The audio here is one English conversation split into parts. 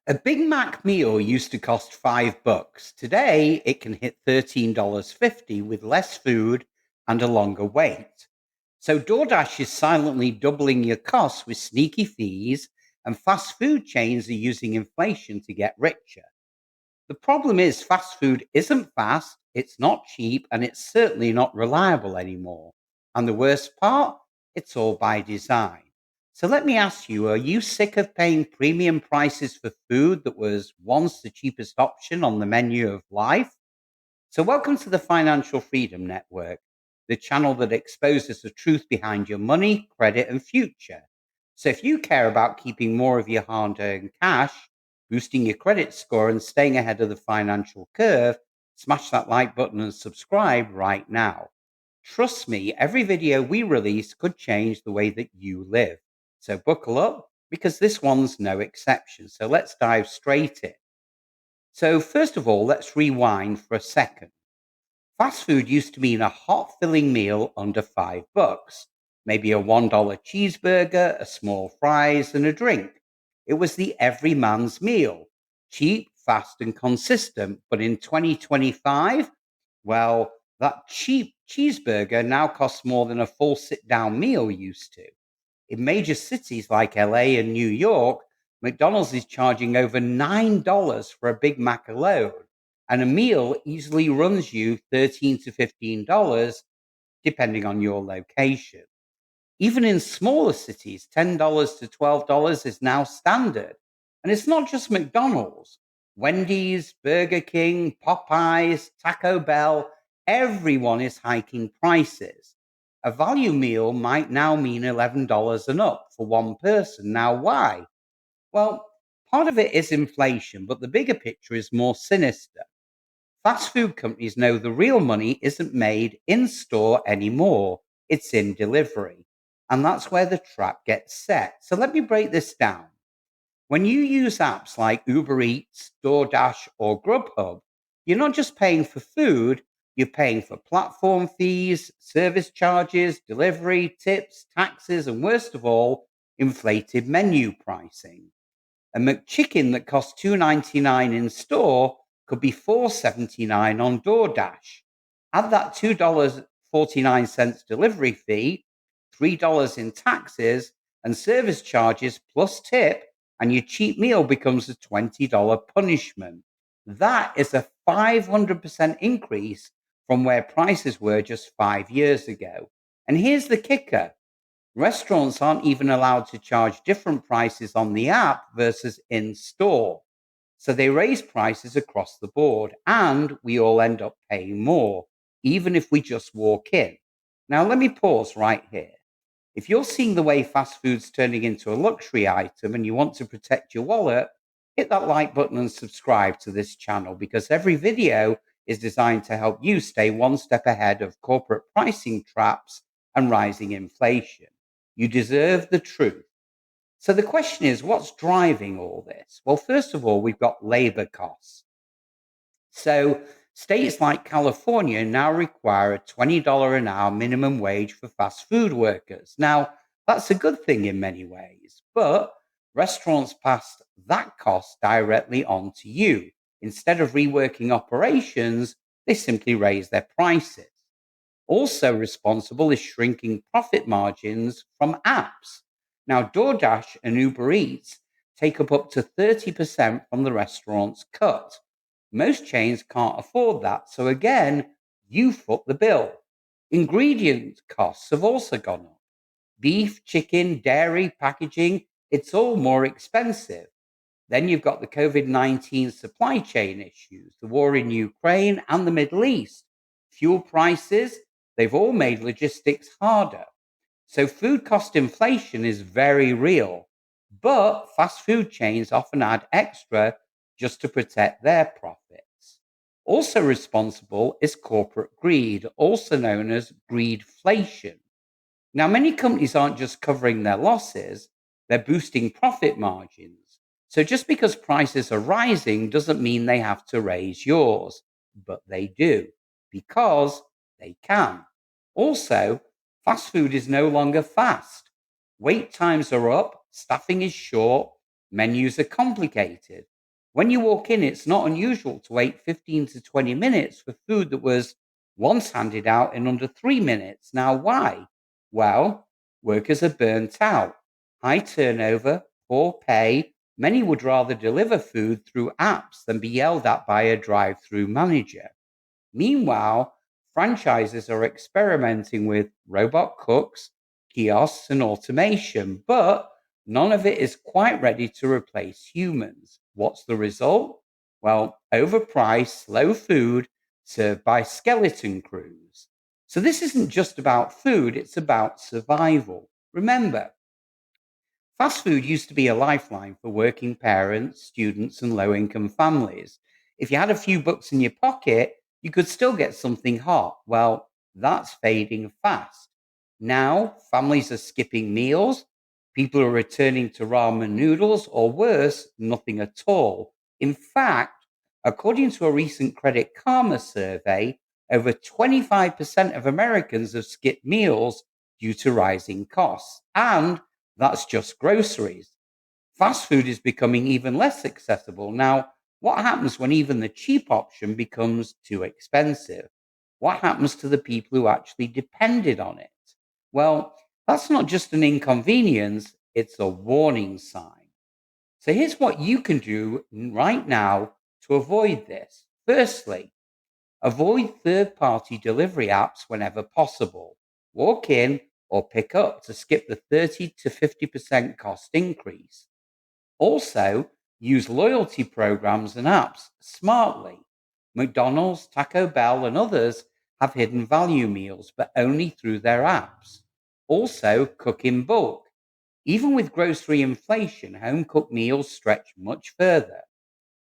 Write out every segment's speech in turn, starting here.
A Big Mac meal used to cost $5. Today, it can hit $13.50 with less food and a longer wait. So DoorDash is silently doubling your costs with sneaky fees, and fast food chains are using inflation to get richer. The problem is fast food isn't fast, it's not cheap, and it's certainly not reliable anymore. And the worst part, it's all by design. So let me ask you, are you sick of paying premium prices for food that was once the cheapest option on the menu of life? So, welcome to the Financial Freedom Network, the channel that exposes the truth behind your money, credit, and future. So, if you care about keeping more of your hard earned cash, boosting your credit score, and staying ahead of the financial curve, smash that like button and subscribe right now. Trust me, every video we release could change the way that you live. So, buckle up because this one's no exception. So, let's dive straight in. So, first of all, let's rewind for a second. Fast food used to mean a hot filling meal under $5, maybe a $1 cheeseburger, a small fries, and a drink. It was the everyman's meal, cheap, fast, and consistent. But in 2025, well, that cheap cheeseburger now costs more than a full sit down meal used to. In major cities like LA and New York, McDonald's is charging over $9 for a Big Mac alone, and a meal easily runs you $13 to $15 depending on your location. Even in smaller cities, $10 to $12 is now standard. And it's not just McDonald's. Wendy's, Burger King, Popeyes, Taco Bell, everyone is hiking prices. A value meal might now mean $11 and up for one person. Now, why? Well, part of it is inflation, but the bigger picture is more sinister. Fast food companies know the real money isn't made in store anymore, it's in delivery. And that's where the trap gets set. So let me break this down. When you use apps like Uber Eats, DoorDash, or Grubhub, you're not just paying for food, you're paying for platform fees, service charges, delivery, tips, taxes, and worst of all, inflated menu pricing. A McChicken that costs $2.99 in store could be $4.79 on DoorDash. Add that $2.49 delivery fee, $3 in taxes and service charges plus tip, and your cheap meal becomes a $20 punishment. That is a 500% increase from where prices were just 5 years ago. And here's the kicker: restaurants aren't even allowed to charge different prices on the app versus in store. So they raise prices across the board, and we all end up paying more, even if we just walk in. Now, let me pause right here. If you're seeing the way fast food's turning into a luxury item and you want to protect your wallet, hit that like button and subscribe to this channel because every video is designed to help you stay one step ahead of corporate pricing traps and rising inflation. You deserve the truth. So the question is, what's driving all this? Well, first of all, we've got labor costs. So states like California now require a $20 an hour minimum wage for fast food workers. Now, that's a good thing in many ways, but restaurants pass that cost directly on to you. Instead of reworking operations, they simply raise their prices. Also responsible is shrinking profit margins from apps. Now, DoorDash and Uber Eats take up to 30% from the restaurant's cut. Most chains can't afford that. So again, you foot the bill. Ingredient costs have also gone up. Beef, chicken, dairy, packaging, it's all more expensive. Then you've got the COVID-19 supply chain issues, the war in Ukraine and the Middle East. Fuel prices, they've all made logistics harder. So food cost inflation is very real. But fast food chains often add extra just to protect their profits. Also responsible is corporate greed, also known as greedflation. Now, many companies aren't just covering their losses, they're boosting profit margins. So just because prices are rising doesn't mean they have to raise yours, but they do because they can. Also, fast food is no longer fast. Wait times are up, staffing is short, menus are complicated. When you walk in, it's not unusual to wait 15 to 20 minutes for food that was once handed out in under 3 minutes. Now, why? Well, workers are burnt out, high turnover, poor pay. Many would rather deliver food through apps than be yelled at by a drive through manager. Meanwhile, franchises are experimenting with robot cooks, kiosks, and automation, but none of it is quite ready to replace humans. What's the result? Well, overpriced, slow food served by skeleton crews. So, this isn't just about food, it's about survival. Remember, fast food used to be a lifeline for working parents, students, and low income families. If you had a few bucks in your pocket, you could still get something hot. Well, that's fading fast. Now, families are skipping meals, people are returning to ramen noodles, or worse, nothing at all. In fact, according to a recent Credit Karma survey, over 25% of Americans have skipped meals due to rising costs. And that's just groceries. Fast food is becoming even less accessible. Now, what happens when even the cheap option becomes too expensive? What happens to the people who actually depended on it? Well, that's not just an inconvenience, it's a warning sign. So here's what you can do right now to avoid this. Firstly, avoid third party delivery apps whenever possible. Walk in or pick up to skip the 30 to 50% cost increase. Also, use loyalty programs and apps smartly. McDonald's, Taco Bell, and others have hidden value meals, but only through their apps. Also, cook in bulk. Even with grocery inflation, home cooked meals stretch much further.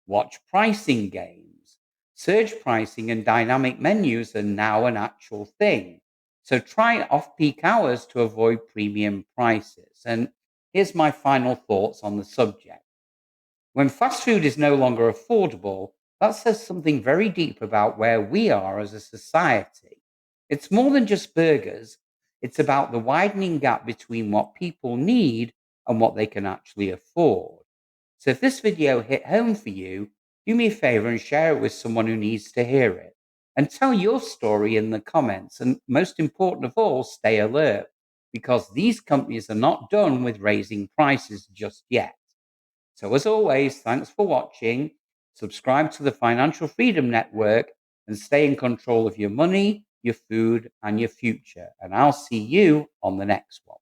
Watch pricing games. Surge pricing and dynamic menus are now an actual thing. So try off peak hours to avoid premium prices. And here's my final thoughts on the subject. When fast food is no longer affordable, that says something very deep about where we are as a society. It's more than just burgers, it's about the widening gap between what people need and what they can actually afford. So if this video hit home for you, do me a favor and share it with someone who needs to hear it. And tell your story in the comments. And most important of all, stay alert because these companies are not done with raising prices just yet. So, as always, thanks for watching. Subscribe to the Financial Freedom Network and stay in control of your money, your food, and your future. And I'll see you on the next one.